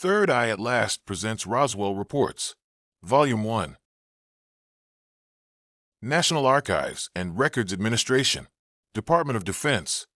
Third Eye at Last presents Roswell Reports, Volume 1. National Archives and Records Administration, Department of Defense,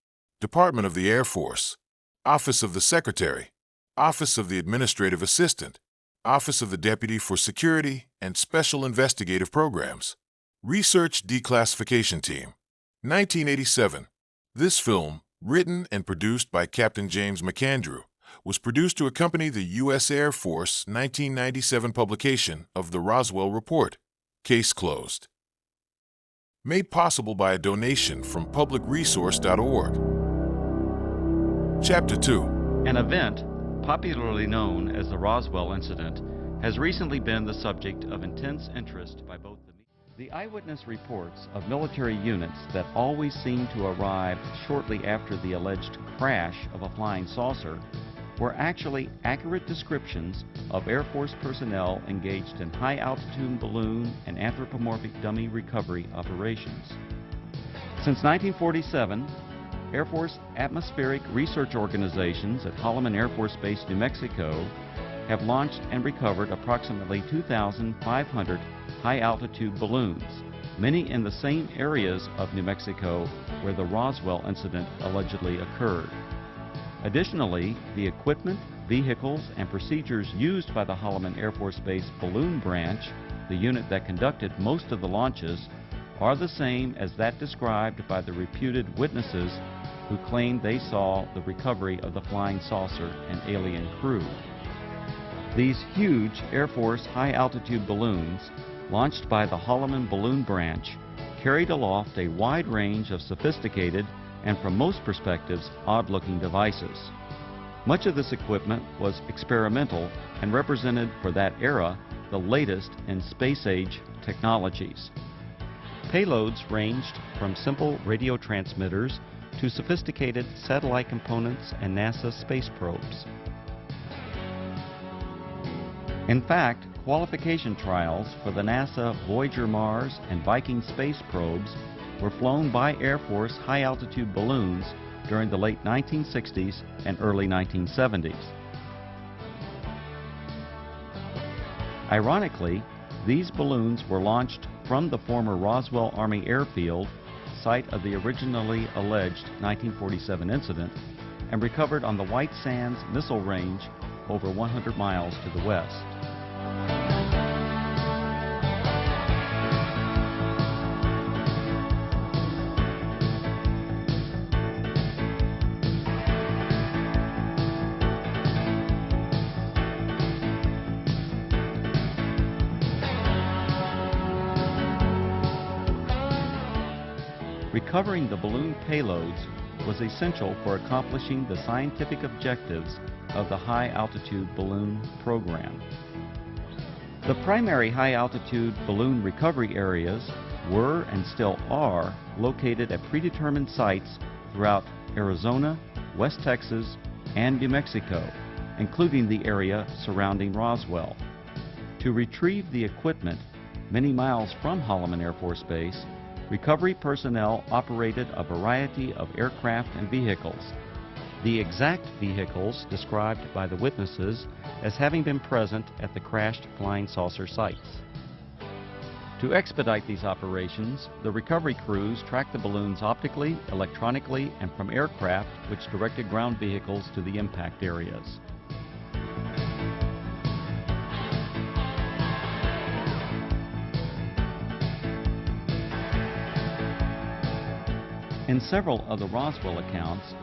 Department of the Air Force, Office of the Secretary, Office of the Administrative Assistant, Office of the Deputy for Security and Special Investigative Programs, Research Declassification Team, 1987. This film, written and produced by Captain James MacAndrew, was produced to accompany the U.S. Air Force 1997 publication of the Roswell Report. Case closed. Made possible by a donation from publicresource.org. Chapter 2. An event, popularly known as the Roswell Incident, has recently been the subject of intense interest by both the media. The eyewitness reports of military units that always seem to arrive shortly after the alleged crash of a flying saucer were actually accurate descriptions of Air Force personnel engaged in high-altitude balloon and anthropomorphic dummy recovery operations. Since 1947, Air Force atmospheric research organizations at Holloman Air Force Base, New Mexico, have launched and recovered approximately 2,500 high-altitude balloons, many in the same areas of New Mexico where the Roswell incident allegedly occurred. Additionally, the equipment, vehicles, and procedures used by the Holloman Air Force Base Balloon Branch, the unit that conducted most of the launches, are the same as that described by the reputed witnesses who claimed they saw the recovery of the flying saucer and alien crew. These huge Air Force high-altitude balloons, launched by the Holloman Balloon Branch, carried aloft a wide range of sophisticated and, from most perspectives, odd-looking devices. Much of this equipment was experimental and represented for that era the latest in space-age technologies. Payloads ranged from simple radio transmitters to sophisticated satellite components and NASA space probes. In fact, qualification trials for the NASA Voyager Mars and Viking space probes were flown by Air Force high-altitude balloons during the late 1960s and early 1970s. Ironically, these balloons were launched from the former Roswell Army Airfield, site of the originally alleged 1947 incident, and recovered on the White Sands Missile Range over 100 miles to the west. Recovering the balloon payloads was essential for accomplishing the scientific objectives of the high-altitude balloon program. The primary high-altitude balloon recovery areas were and still are located at predetermined sites throughout Arizona, West Texas, and New Mexico, including the area surrounding Roswell. To retrieve the equipment many miles from Holloman Air Force Base, recovery personnel operated a variety of aircraft and vehicles. The exact vehicles described by the witnesses as having been present at the crashed flying saucer sites. To expedite these operations, the recovery crews tracked the balloons optically, electronically, and from aircraft which directed ground vehicles to the impact areas. In several of the Roswell accounts,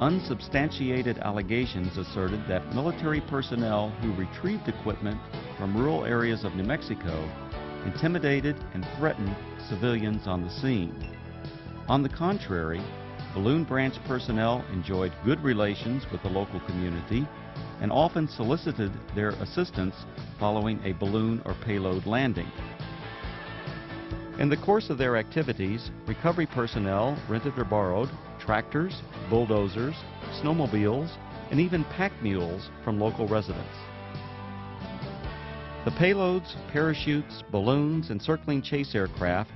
unsubstantiated allegations asserted that military personnel who retrieved equipment from rural areas of New Mexico intimidated and threatened civilians on the scene. On the contrary, Balloon Branch personnel enjoyed good relations with the local community and often solicited their assistance following a balloon or payload landing. In the course of their activities, recovery personnel rented or borrowed tractors, bulldozers, snowmobiles, and even pack mules from local residents. The payloads, parachutes, balloons, and circling chase aircraft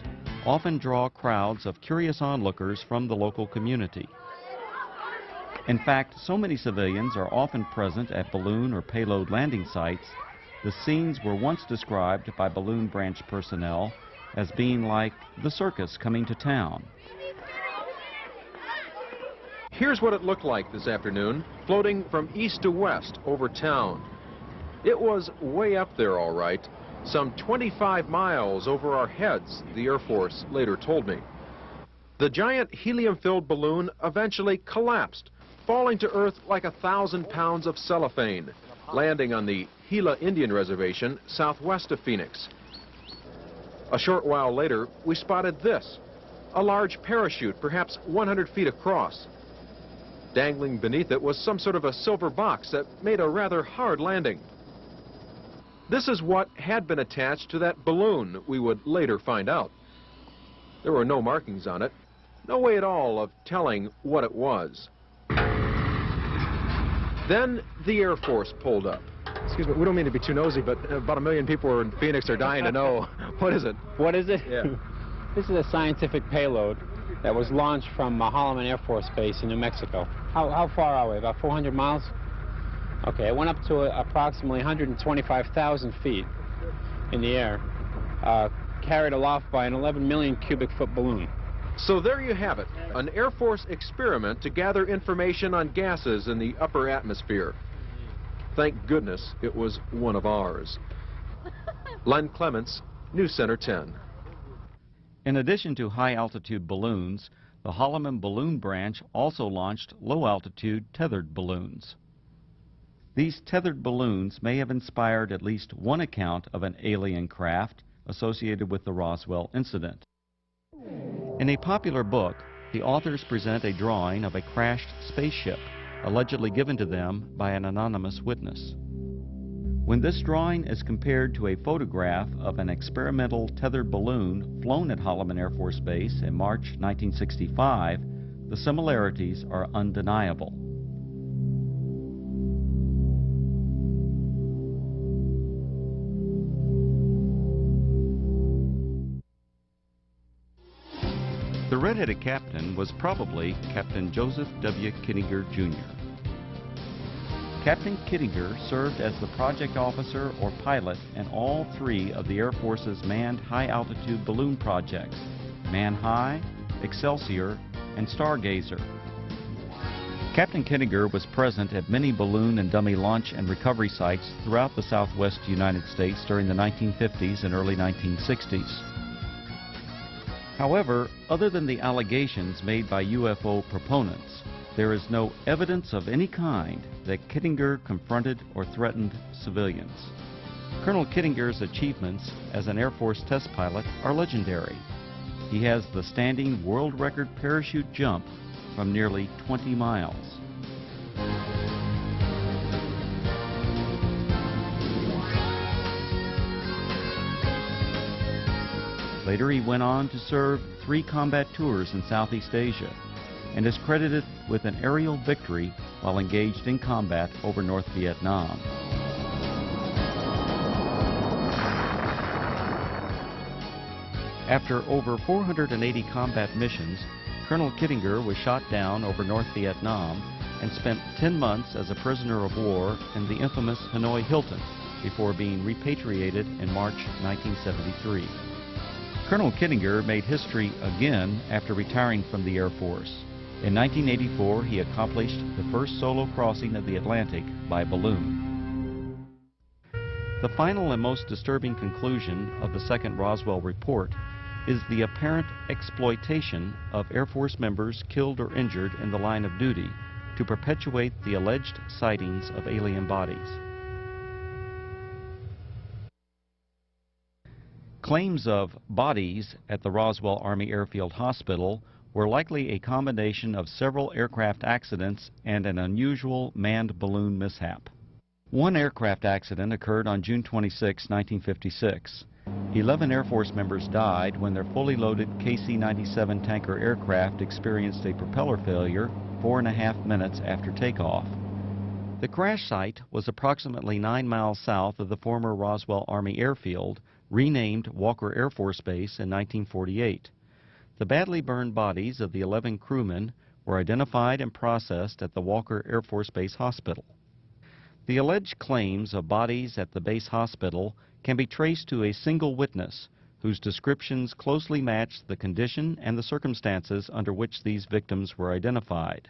often draw crowds of curious onlookers from the local community. In fact, so many civilians are often present at balloon or payload landing sites, the scenes were once described by balloon branch personnel as being like the circus coming to town. Here's what it looked like this afternoon, floating from east to west over town. It was way up there, all right, some 25 miles over our heads, the Air Force later told me. The giant helium-filled balloon eventually collapsed, falling to Earth like 1,000 pounds of cellophane, landing on the Gila Indian Reservation southwest of Phoenix. A short while later, we spotted this, a large parachute, perhaps 100 feet across. Dangling beneath it was some sort of a silver box that made a rather hard landing. This is what had been attached to that balloon, we would later find out. There were no markings on it, no way at all of telling what it was. Then the Air Force pulled up. Excuse me, we don't mean to be too nosy, but about 1 million people in Phoenix are dying to know. What is it? What is it? Yeah. This is a scientific payload that was launched from Holloman Air Force Base in New Mexico. How far are we? About 400 miles? Okay, it went up to approximately 125,000 feet in the air, carried aloft by an 11 million cubic foot balloon. So there you have it, an Air Force experiment to gather information on gases in the upper atmosphere. Thank goodness it was one of ours. Len Clements, News Center 10. In addition to high-altitude balloons, the Holloman Balloon Branch also launched low-altitude tethered balloons. These tethered balloons may have inspired at least one account of an alien craft associated with the Roswell incident. In a popular book, the authors present a drawing of a crashed spaceship, allegedly given to them by an anonymous witness. When this drawing is compared to a photograph of an experimental tethered balloon flown at Holloman Air Force Base in March 1965, the similarities are undeniable. The red-headed captain was probably Captain Joseph W. Kittinger, Jr. Captain Kittinger served as the project officer or pilot in all three of the Air Force's manned high-altitude balloon projects, Man High, Excelsior, and Stargazer. Captain Kittinger was present at many balloon and dummy launch and recovery sites throughout the southwest United States during the 1950s and early 1960s. However, other than the allegations made by UFO proponents, there is no evidence of any kind that Kittinger confronted or threatened civilians. Colonel Kittinger's achievements as an Air Force test pilot are legendary. He has the standing world record parachute jump from nearly 20 miles. Later, he went on to serve 3 combat tours in Southeast Asia and is credited with an aerial victory while engaged in combat over North Vietnam. After over 480 combat missions, Colonel Kittinger was shot down over North Vietnam and spent 10 months as a prisoner of war in the infamous Hanoi Hilton before being repatriated in March 1973. Colonel Kittinger made history again after retiring from the Air Force. In 1984, he accomplished the first solo crossing of the Atlantic by balloon. The final and most disturbing conclusion of the second Roswell report is the apparent exploitation of Air Force members killed or injured in the line of duty to perpetuate the alleged sightings of alien bodies. Claims of bodies at the Roswell Army Airfield Hospital were likely a combination of several aircraft accidents and an unusual manned balloon mishap. One aircraft accident occurred on June 26, 1956. 11 Air Force members died when their fully loaded KC-97 tanker aircraft experienced a propeller failure 4.5 minutes after takeoff. The crash site was approximately 9 miles south of the former Roswell Army Airfield, renamed Walker Air Force Base in 1948. The badly burned bodies of the 11 crewmen were identified and processed at the Walker Air Force Base Hospital. The alleged claims of bodies at the base hospital can be traced to a single witness whose descriptions closely match the condition and the circumstances under which these victims were identified.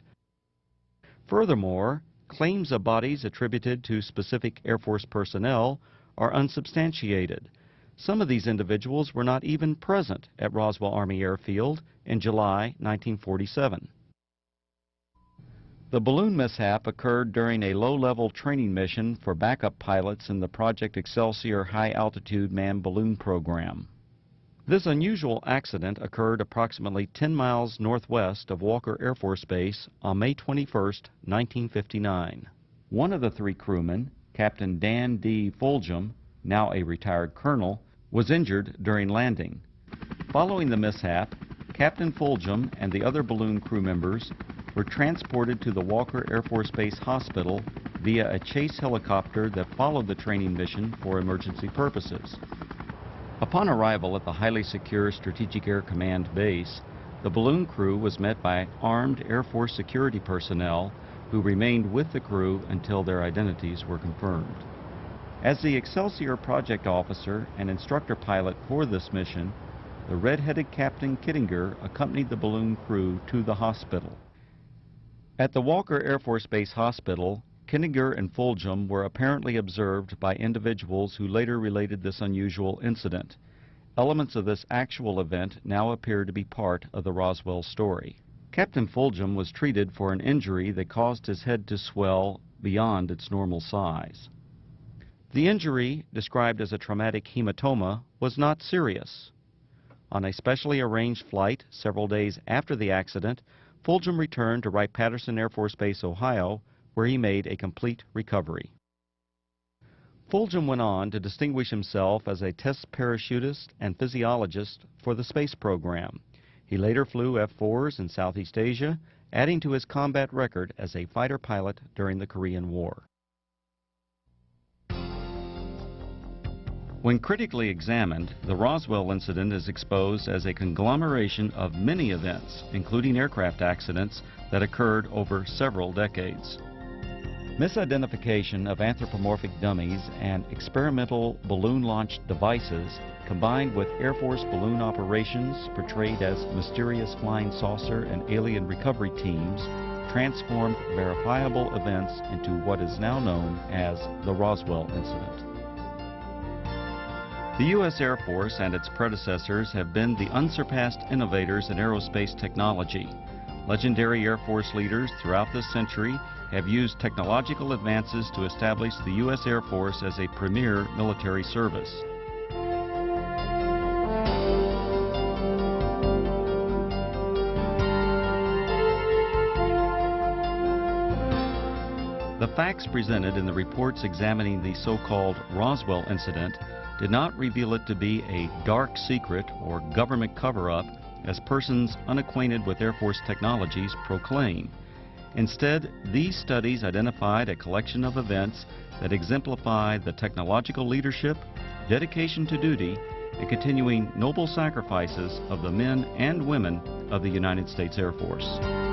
Furthermore, claims of bodies attributed to specific Air Force personnel are unsubstantiated. Some of these individuals were not even present at Roswell Army Airfield in July 1947. The balloon mishap occurred during a low-level training mission for backup pilots in the Project Excelsior high-altitude manned balloon program. This unusual accident occurred approximately 10 miles northwest of Walker Air Force Base on May 21, 1959. One of the three crewmen, Captain Dan D. Fulgham, now a retired colonel, was injured during landing. Following the mishap, Captain Fulgham and the other balloon crew members were transported to the Walker Air Force Base Hospital via a chase helicopter that followed the training mission for emergency purposes. Upon arrival at the highly secure Strategic Air Command base, the balloon crew was met by armed Air Force security personnel who remained with the crew until their identities were confirmed. As the Excelsior project officer and instructor pilot for this mission, the red-headed Captain Kittinger accompanied the balloon crew to the hospital. At the Walker Air Force Base Hospital, Kittinger and Fulgham were apparently observed by individuals who later related this unusual incident. Elements of this actual event now appear to be part of the Roswell story. Captain Fulgham was treated for an injury that caused his head to swell beyond its normal size. The injury, described as a traumatic hematoma, was not serious. On a specially arranged flight several days after the accident, Fulgham returned to Wright-Patterson Air Force Base, Ohio, where he made a complete recovery. Fulgham went on to distinguish himself as a test parachutist and physiologist for the space program. He later flew F-4s in Southeast Asia, adding to his combat record as a fighter pilot during the Korean War. When critically examined, the Roswell incident is exposed as a conglomeration of many events, including aircraft accidents that occurred over several decades. Misidentification of anthropomorphic dummies and experimental balloon-launched devices, combined with Air Force balloon operations portrayed as mysterious flying saucer and alien recovery teams, transformed verifiable events into what is now known as the Roswell incident. The U.S. Air Force and its predecessors have been the unsurpassed innovators in aerospace technology. Legendary Air Force leaders throughout this century have used technological advances to establish the U.S. Air Force as a premier military service. The facts presented in the reports examining the so-called Roswell incident did not reveal it to be a dark secret or government cover-up as persons unacquainted with Air Force technologies proclaim. Instead, these studies identified a collection of events that exemplify the technological leadership, dedication to duty, and continuing noble sacrifices of the men and women of the United States Air Force.